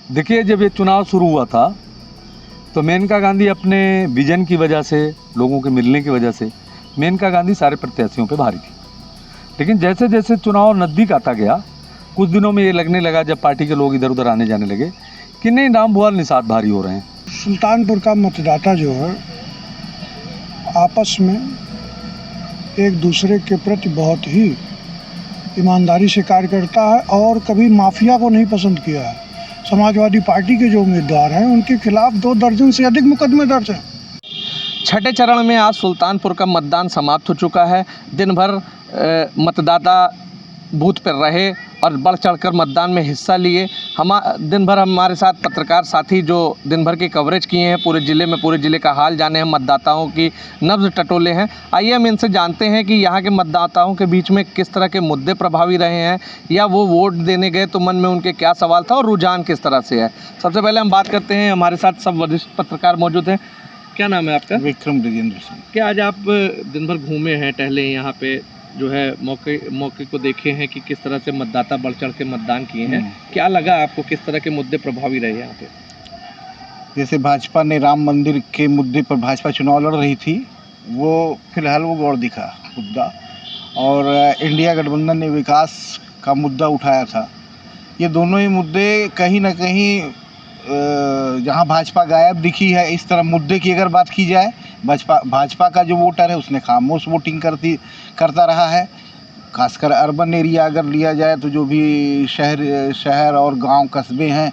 देखिए, जब ये चुनाव शुरू हुआ था तो मेनका गांधी अपने विजन की वजह से, लोगों के मिलने की वजह से मेनका गांधी सारे प्रत्याशियों पे भारी थी। लेकिन जैसे जैसे चुनाव नज़दीक आता गया, कुछ दिनों में ये लगने लगा, जब पार्टी के लोग इधर उधर आने जाने लगे, कि नहीं, नाम भुआल निषाद भारी हो रहे हैं। सुल्तानपुर का मतदाता जो है आपस में एक दूसरे के प्रति बहुत ही ईमानदारी से कार्य करता है और कभी माफिया को नहीं पसंद किया है। समाजवादी पार्टी के जो उम्मीदवार हैं उनके खिलाफ 2 दर्जन से अधिक मुकदमे दर्ज हैं। छठे चरण में आज सुल्तानपुर का मतदान समाप्त हो चुका है। दिन भर मतदाता बूथ पर रहे और बढ़ चढ़कर मतदान में हिस्सा लिए। दिन भर हमारे साथ पत्रकार साथी जो दिन भर की कवरेज किए हैं पूरे ज़िले का हाल जाने हैं, मतदाताओं की नब्ज़ टटोले हैं। आइए हम इनसे जानते हैं कि यहाँ के मतदाताओं के बीच में किस तरह के मुद्दे प्रभावी रहे हैं, या वो वोट देने गए तो मन में उनके क्या सवाल था और रुझान किस तरह से है। सबसे पहले हम बात करते हैं, हमारे साथ सब वरिष्ठ पत्रकार मौजूद हैं। क्या नाम है आपका? विक्रम ब्रिजेंद्र सिंह। क्या आज आप दिन भर घूमे हैं, टहले यहाँ पे, जो है मौके को देखे हैं कि किस तरह से मतदाता बढ़ चढ़ के मतदान किए हैं? क्या लगा आपको, किस तरह के मुद्दे प्रभावी रहे यहाँ पे? जैसे भाजपा ने राम मंदिर के मुद्दे पर भाजपा चुनाव लड़ रही थी, वो फिलहाल वो गौर दिखा मुद्दा, और इंडिया गठबंधन ने विकास का मुद्दा उठाया था। ये दोनों ही मुद्दे कहीं ना कहीं जहाँ भाजपा गायब दिखी है, इस तरह मुद्दे की अगर बात की जाए, भाजपा का जो वोटर है उसने खामोश वोटिंग करता रहा है। खासकर अर्बन एरिया अगर लिया जाए तो जो भी शहर और गांव कस्बे हैं,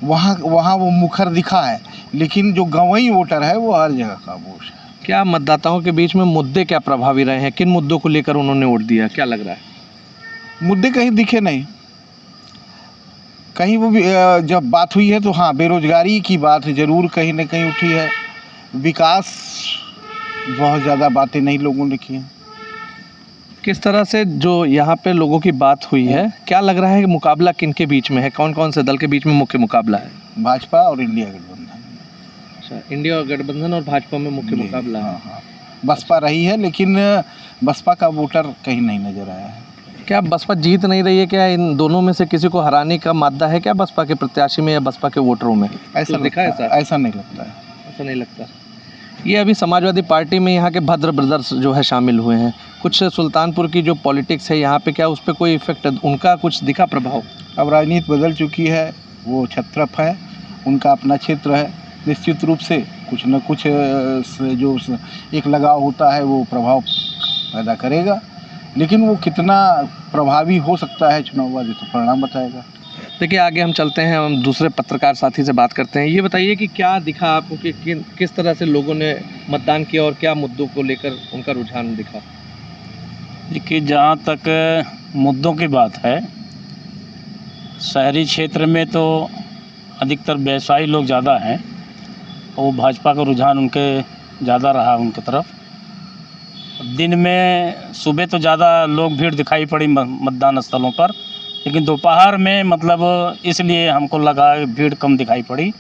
वहाँ वो मुखर दिखा है, लेकिन जो गंवई वोटर है वो हर जगह खामोश है। क्या मतदाताओं के बीच में मुद्दे क्या प्रभावी रहे हैं? किन मुद्दों को लेकर उन्होंने वोट दिया, क्या लग रहा है? मुद्दे कहीं दिखे नहीं, कहीं वो भी जब बात हुई है तो हाँ, बेरोजगारी की बात ज़रूर कहीं ना कहीं उठी है। विकास बहुत ज़्यादा बातें नहीं लोगों ने की हैं। किस तरह से जो यहाँ पे लोगों की बात हुई है, क्या लग रहा है कि मुकाबला किनके बीच में है? कौन कौन से दल के बीच में मुख्य मुकाबला है? भाजपा और इंडिया गठबंधन। अच्छा, इंडिया गठबंधन और भाजपा में मुख्य मुकाबला है। हाँ, बसपा रही है, लेकिन बसपा का वोटर कहीं नहीं नजर आया है। क्या बसपा जीत नहीं रही है? क्या इन दोनों में से किसी को हराने का मादा है क्या, बसपा के प्रत्याशी में या बसपा के वोटरों में? ऐसा दिखा है? ऐसा नहीं लगता है। ऐसा नहीं लगता। ये अभी समाजवादी पार्टी में यहाँ के भद्र ब्रदर्स जो है शामिल हुए हैं। कुछ सुल्तानपुर की जो पॉलिटिक्स है यहाँ पे, क्या उस पर कोई इफेक्ट, उनका कुछ दिखा प्रभाव? अब राजनीति बदल चुकी है, वो छत्रप है, उनका अपना क्षेत्र है, निश्चित रूप से कुछ न कुछ जो एक लगाव होता है वो प्रभाव पैदा करेगा, लेकिन वो कितना प्रभावी हो सकता है चुनाव बाद तो परिणाम बताएगा। देखिए, आगे हम चलते हैं, हम दूसरे पत्रकार साथी से बात करते हैं। ये बताइए कि क्या दिखा आपको कि किस तरह से लोगों ने मतदान किया और क्या मुद्दों को लेकर उनका रुझान दिखा? देखिए, जहाँ तक मुद्दों की बात है, शहरी क्षेत्र में तो अधिकतर व्यवसायी लोग ज़्यादा हैं और भाजपा का रुझान उनके ज़्यादा रहा उनकी तरफ। दिन में सुबह तो ज़्यादा लोग भीड़ दिखाई पड़ी मतदान स्थलों पर, लेकिन दोपहर में मतलब इसलिए हमको लगा भीड़ कम दिखाई पड़ी,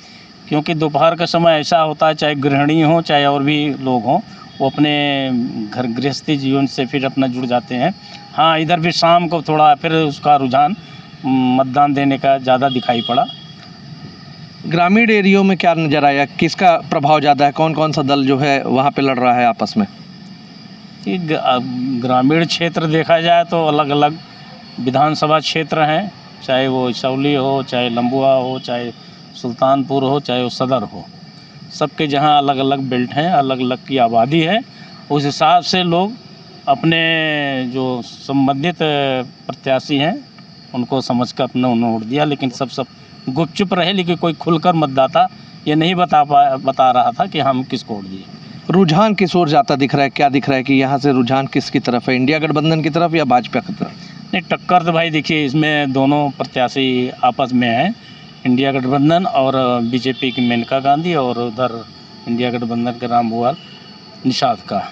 क्योंकि दोपहर का समय ऐसा होता है, चाहे गृहिणी हो चाहे और भी लोग हों, वो अपने घर गृहस्थी जीवन से फिर अपना जुड़ जाते हैं। हाँ, इधर भी शाम को थोड़ा फिर उसका रुझान मतदान देने का ज़्यादा दिखाई पड़ा। ग्रामीण एरियो में क्या नज़र आया, किसका प्रभाव ज़्यादा है? कौन कौन सा दल जो है वहाँ पे लड़ रहा है आपस में? ग्रामीण क्षेत्र देखा जाए तो अलग अलग विधानसभा क्षेत्र हैं, चाहे वो इसौली हो, चाहे लंबुआ हो, चाहे सुल्तानपुर हो, चाहे वो सदर हो। सबके जहाँ अलग अलग बेल्ट हैं, अलग अलग की आबादी है, उस हिसाब से लोग अपने जो संबंधित प्रत्याशी हैं उनको समझकर अपना उन्होंने वोट दिया। लेकिन सब गुपचुप रहे, लेकिन कोई खुलकर मतदाता ये नहीं बता रहा था कि हम किसको वोट दिए। रुझान किस ओर जाता दिख रहा है? क्या दिख रहा है कि यहाँ से रुझान किसकी तरफ है, इंडिया गठबंधन की तरफ या भाजपा की तरफ? नहीं, टक्कर तो भाई देखिए, इसमें दोनों प्रत्याशी आपस में हैं, इंडिया गठबंधन और बीजेपी की मेनका गांधी, और उधर इंडिया गठबंधन के राम भुआल निषाद का।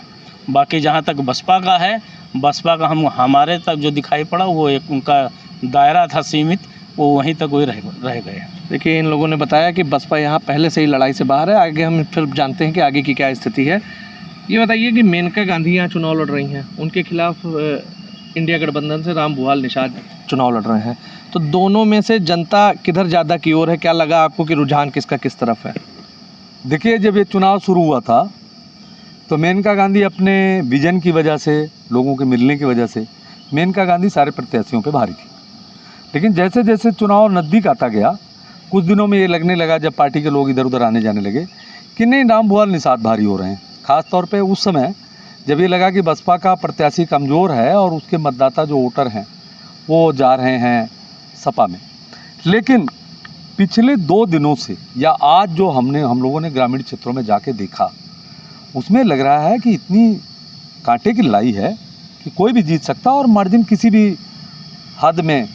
बाकी जहाँ तक बसपा का है, बसपा का हमारे तक जो दिखाई पड़ा वो एक उनका दायरा था सीमित, वो वहीं तक वही रह गए। देखिए, इन लोगों ने बताया कि बसपा यहाँ पहले से ही लड़ाई से बाहर है। आगे हम फिर जानते हैं कि आगे की क्या स्थिति है। ये बताइए कि मेनका गांधी यहाँ चुनाव लड़ रही हैं, उनके खिलाफ इंडिया गठबंधन से राम भुआल निषाद चुनाव लड़ रहे हैं, तो दोनों में से जनता किधर ज़्यादा की ओर है? क्या लगा आपको कि रुझान किसका किस तरफ है? देखिए, जब ये चुनाव शुरू हुआ था तो मेनका गांधी अपने विजन की वजह से, लोगों के मिलने की वजह से मेनका गांधी सारे प्रत्याशियों पे भारी थी। लेकिन जैसे जैसे चुनाव नज़दीक आता गया, कुछ दिनों में ये लगने लगा, जब पार्टी के लोग इधर उधर आने जाने लगे, कि नहीं, राम भुआल निषाद भारी हो रहे हैं। ख़ास तौर पे उस समय जब ये लगा कि बसपा का प्रत्याशी कमज़ोर है और उसके मतदाता जो वोटर हैं वो जा रहे हैं सपा में। लेकिन पिछले 2 दिनों से या आज जो हम लोगों ने ग्रामीण क्षेत्रों में जाके देखा, उसमें लग रहा है कि इतनी कांटे की लड़ाई है कि कोई भी जीत सकता है, और मार्जिन किसी भी हद में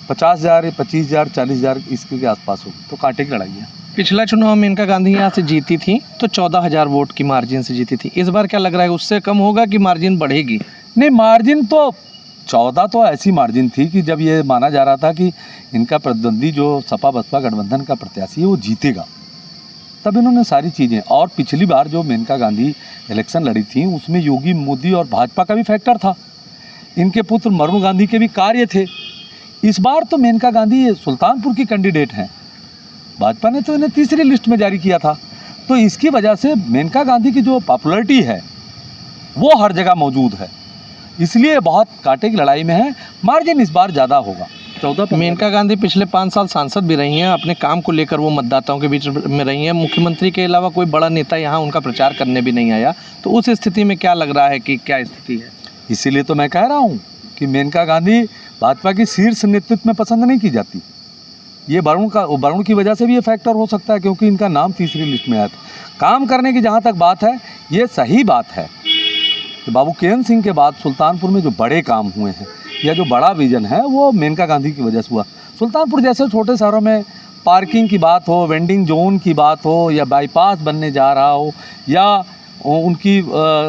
50,000, 25,000, 40,000 इसके के आसपास हो, तो कांटे की लड़ाई है। पिछला चुनाव मेनका गांधी यहाँ से जीती थी तो 14,000 वोट की मार्जिन से जीती थी। इस बार क्या लग रहा है, उससे कम होगा कि मार्जिन बढ़ेगी? नहीं, मार्जिन तो 14 तो ऐसी मार्जिन थी कि जब ये माना जा रहा था कि इनका प्रतिद्वंदी जो सपा बसपा गठबंधन का प्रत्याशी है वो जीतेगा, तब इन्होंने सारी चीज़ें, और पिछली बार जो मेनका गांधी इलेक्शन लड़ी थी उसमें योगी मोदी और भाजपा का भी फैक्टर था, इनके पुत्र वरुण गांधी के भी कार्य थे। इस बार तो मेनका गांधी सुल्तानपुर की कैंडिडेट हैं, भाजपा ने तो इन्हें तीसरी लिस्ट में जारी किया था, तो इसकी वजह से मेनका गांधी की जो पॉपुलैरिटी है वो हर जगह मौजूद है, इसलिए बहुत कांटे की लड़ाई में है। मार्जिन इस बार ज़्यादा होगा। 14 मेनका गांधी पिछले 5 साल सांसद भी रही हैं, अपने काम को लेकर वो मतदाताओं के बीच में रही हैं। मुख्यमंत्री के अलावा कोई बड़ा नेता यहाँ उनका प्रचार करने भी नहीं आया, तो उस स्थिति में क्या लग रहा है कि क्या स्थिति है? इसीलिए तो मैं कह रहा हूँ कि मेनका गांधी भाजपा की शीर्ष नेतृत्व में पसंद नहीं की जाती। ये वरुण की वजह से भी ये फैक्टर हो सकता है, क्योंकि इनका नाम तीसरी लिस्ट में आया था। काम करने की जहाँ तक बात है, ये सही बात है कि बाबू केएन सिंह के बाद सुल्तानपुर में जो बड़े काम हुए हैं या जो बड़ा विजन है वो मेनका गांधी की वजह से हुआ। सुल्तानपुर जैसे छोटे शहरों में पार्किंग की बात हो, वेंडिंग जोन की बात हो, या बाईपास बनने जा रहा हो, या उनकी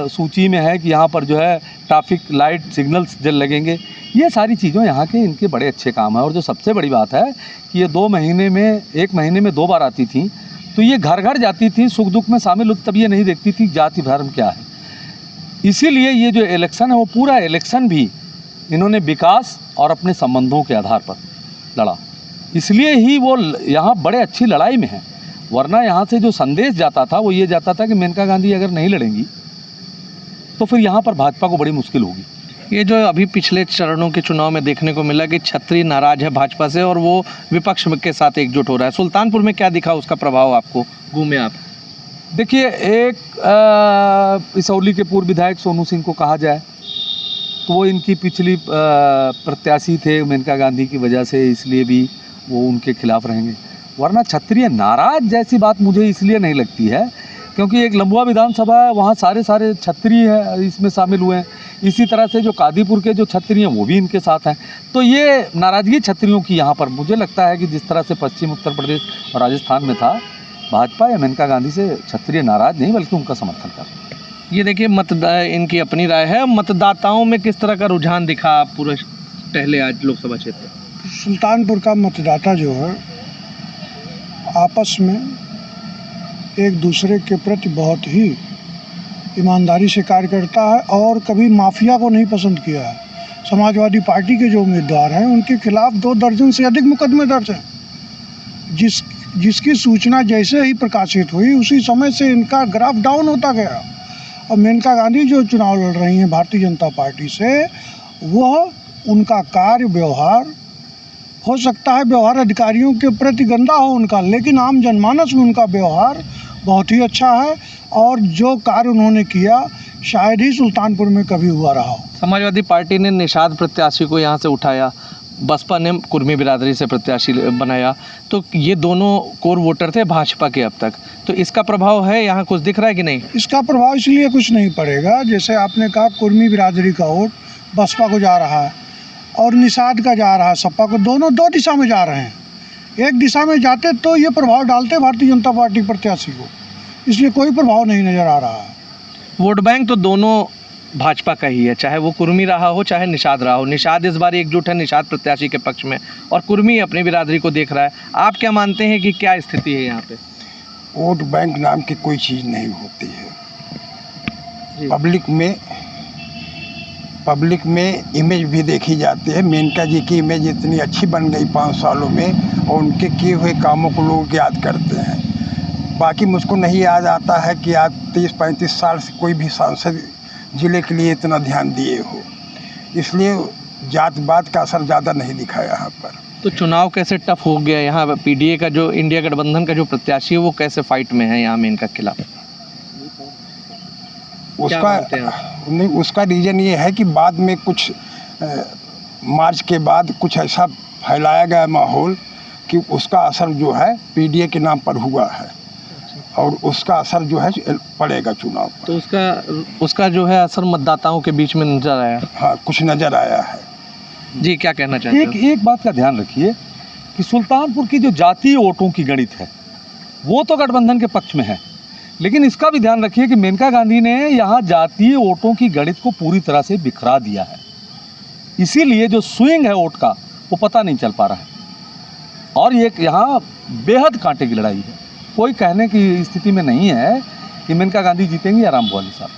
सूची में है कि यहाँ पर जो है ट्रैफिक लाइट सिग्नल्स जल लगेंगे, ये सारी चीज़ें यहाँ के इनके बड़े अच्छे काम हैं। और जो सबसे बड़ी बात है कि ये 1 महीने में 2 बार आती थी, तो ये घर घर जाती थी, सुख दुख में शामिल होती, तब ये नहीं देखती थी जाति धर्म क्या है। इसीलिए ये जो इलेक्शन है वो पूरा इलेक्शन भी इन्होंने विकास और अपने संबंधों के आधार पर लड़ा, इसलिए ही वो यहाँ बड़े अच्छी लड़ाई में है। वरना यहाँ से जो संदेश जाता था वो ये जाता था कि मेनका गांधी अगर नहीं लड़ेंगी तो फिर यहाँ पर भाजपा को बड़ी मुश्किल होगी। ये जो अभी पिछले चरणों के चुनाव में देखने को मिला कि छत्री नाराज है भाजपा से और वो विपक्ष के साथ एकजुट हो रहा है, सुल्तानपुर में क्या दिखा उसका प्रभाव आपको, घूमे आप? देखिए, एक इसौली के पूर्व विधायक सोनू सिंह को कहा जाए तो वो इनकी पिछली प्रत्याशी थे मेनका गांधी की वजह से, इसलिए भी वो उनके खिलाफ रहेंगे। वरना क्षत्रिय नाराज जैसी बात मुझे इसलिए नहीं लगती है क्योंकि एक लंबुआ विधानसभा है, वहाँ सारे क्षत्रिय है इसमें शामिल हुए हैं। इसी तरह से जो कादीपुर के जो क्षत्रिय हैं वो भी इनके साथ हैं, तो ये नाराज़गी क्षत्रियों की यहाँ पर मुझे लगता है कि जिस तरह से पश्चिम उत्तर प्रदेश और राजस्थान में था, भाजपा या मेनका गांधी से क्षत्रिय नाराज नहीं बल्कि उनका समर्थन कर रहे हैं। ये देखिए, इनकी अपनी राय है। मतदाताओं में किस तरह का रुझान दिखा पूरे टहले आज लोकसभा क्षेत्र? सुल्तानपुर का मतदाता जो है आपस में एक दूसरे के प्रति बहुत ही ईमानदारी से कार्य करता है और कभी माफिया को नहीं पसंद किया है। समाजवादी पार्टी के जो उम्मीदवार हैं उनके खिलाफ 2 दर्जन से अधिक मुकदमे दर्ज हैं, जिसकी सूचना जैसे ही प्रकाशित हुई उसी समय से इनका ग्राफ डाउन होता गया। और मेनका गांधी जो चुनाव लड़ रही हैं भारतीय जनता पार्टी से, वह उनका कार्य व्यवहार हो सकता है व्यवहार अधिकारियों के प्रति गंदा हो उनका, लेकिन आम जनमानस में उनका व्यवहार बहुत ही अच्छा है और जो कार्य उन्होंने किया शायद ही सुल्तानपुर में कभी हुआ रहा हो। समाजवादी पार्टी ने निषाद प्रत्याशी को यहाँ से उठाया, बसपा ने कुर्मी बिरादरी से प्रत्याशी बनाया, तो ये दोनों कोर वोटर थे भाजपा के अब तक, तो इसका प्रभाव है यहाँ कुछ दिख रहा है कि नहीं? इसका प्रभाव इसलिए कुछ नहीं पड़ेगा, जैसे आपने कहा कुर्मी बिरादरी का वोट बसपा को जा रहा है और निषाद का जा रहा है सपा को, दोनों 2 दिशा में जा रहे हैं। एक दिशा में जाते तो ये प्रभाव डालते भारतीय जनता पार्टी प्रत्याशी को, इसलिए कोई प्रभाव नहीं नज़र आ रहा है। वोट बैंक तो दोनों भाजपा का ही है, चाहे वो कुर्मी रहा हो चाहे निषाद रहा हो। निषाद इस बार एकजुट है निषाद प्रत्याशी के पक्ष में और कुर्मी अपनी बिरादरी को देख रहा है। आप क्या मानते हैं कि क्या स्थिति है यहाँ पे? वोट बैंक नाम की कोई चीज़ नहीं होती है। पब्लिक में पब्लिक में इमेज भी देखी जाती है। मेनका जी की इमेज इतनी अच्छी बन गई 5 सालों में और उनके किए हुए कामों को लोग याद करते हैं। बाकी मुझको नहीं याद आता है कि आज 30-35 साल से कोई भी सांसद ज़िले के लिए इतना ध्यान दिए हो, इसलिए जात पात का असर ज़्यादा नहीं दिखा यहाँ पर। तो चुनाव कैसे टफ हो गया यहाँ? पीडीए का जो इंडिया गठबंधन का जो प्रत्याशी है वो कैसे फाइट में है यहाँ मेनका के खिलाफ? उसका रीज़न ये है कि बाद में कुछ मार्च के बाद कुछ ऐसा फैलाया गया माहौल कि उसका असर जो है पीडीए के नाम पर हुआ है और उसका असर जो है पड़ेगा चुनाव पर। तो उसका जो है असर मतदाताओं के बीच में नजर आया? हाँ, कुछ नज़र आया है। जी, क्या कहना चाहते हैं? एक बात का ध्यान रखिए कि सुल्तानपुर की जो जातीय वोटों की गणित है वो तो गठबंधन के पक्ष में है, लेकिन इसका भी ध्यान रखिए कि मेनका गांधी ने यहाँ जातीय वोटों की गणित को पूरी तरह से बिखरा दिया है। इसीलिए जो स्विंग है वोट का वो पता नहीं चल पा रहा है और ये यहाँ बेहद कांटे की लड़ाई है। कोई कहने की स्थिति में नहीं है कि मेनका गांधी जीतेंगे या राम भुआली साहब।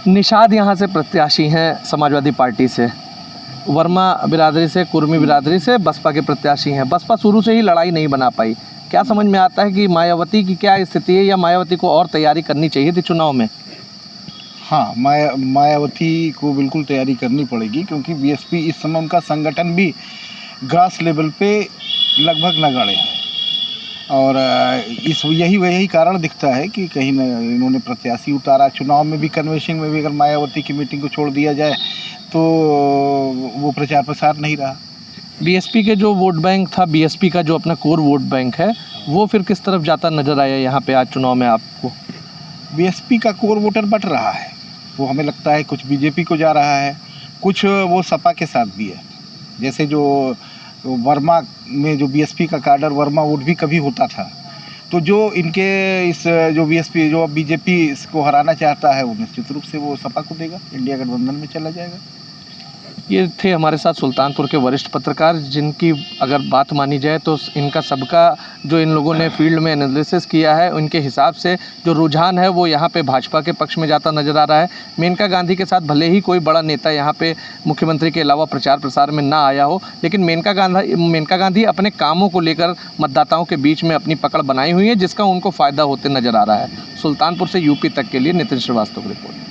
निषाद यहाँ से प्रत्याशी हैं समाजवादी पार्टी से, वर्मा बिरादरी से, कुर्मी बिरादरी से बसपा के प्रत्याशी हैं। बसपा शुरू से ही लड़ाई नहीं बना पाई। क्या समझ में आता है कि मायावती की क्या स्थिति है या मायावती को और तैयारी करनी चाहिए थी चुनाव में? हाँ, मायावती को बिल्कुल तैयारी करनी पड़ेगी क्योंकि बीएसपी इस समय उनका संगठन भी ग्रास लेवल पे लगभग नगण्य है और यही कारण दिखता है कि कहीं न इन्होंने प्रत्याशी उतारा। चुनाव में भी कन्वेंशन में भी अगर मायावती की मीटिंग को छोड़ दिया जाए तो वो प्रचार प्रसार नहीं रहा। बीएसपी के जो वोट बैंक था, बीएसपी का जो अपना कोर वोट बैंक है, वो फिर किस तरफ जाता नज़र आया यहाँ पे आज चुनाव में आपको? बीएसपी का कोर वोटर बट रहा है, वो हमें लगता है कुछ बीजेपी को जा रहा है, कुछ वो सपा के साथ भी है। जैसे जो वर्मा में जो बीएसपी का काडर वर्मा वोट भी कभी होता था, तो जो इनके इस जो बीएसपी जो अब बीजेपी इसको हराना चाहता है वो निश्चित रूप से वो सपा को देगा, इंडिया गठबंधन में चला जाएगा। ये थे हमारे साथ सुल्तानपुर के वरिष्ठ पत्रकार, जिनकी अगर बात मानी जाए तो इनका सबका जो इन लोगों ने फील्ड में एनालिसिस किया है उनके हिसाब से जो रुझान है वो यहाँ पे भाजपा के पक्ष में जाता नज़र आ रहा है। मेनका गांधी के साथ भले ही कोई बड़ा नेता यहाँ पे मुख्यमंत्री के अलावा प्रचार प्रसार में ना आया हो, लेकिन मेनका गांधी अपने कामों को लेकर मतदाताओं के बीच में अपनी पकड़ बनाई हुई है, जिसका उनको फ़ायदा होते नज़र आ रहा है। सुल्तानपुर से यूपी तक के लिए नितिन श्रीवास्तव की रिपोर्ट।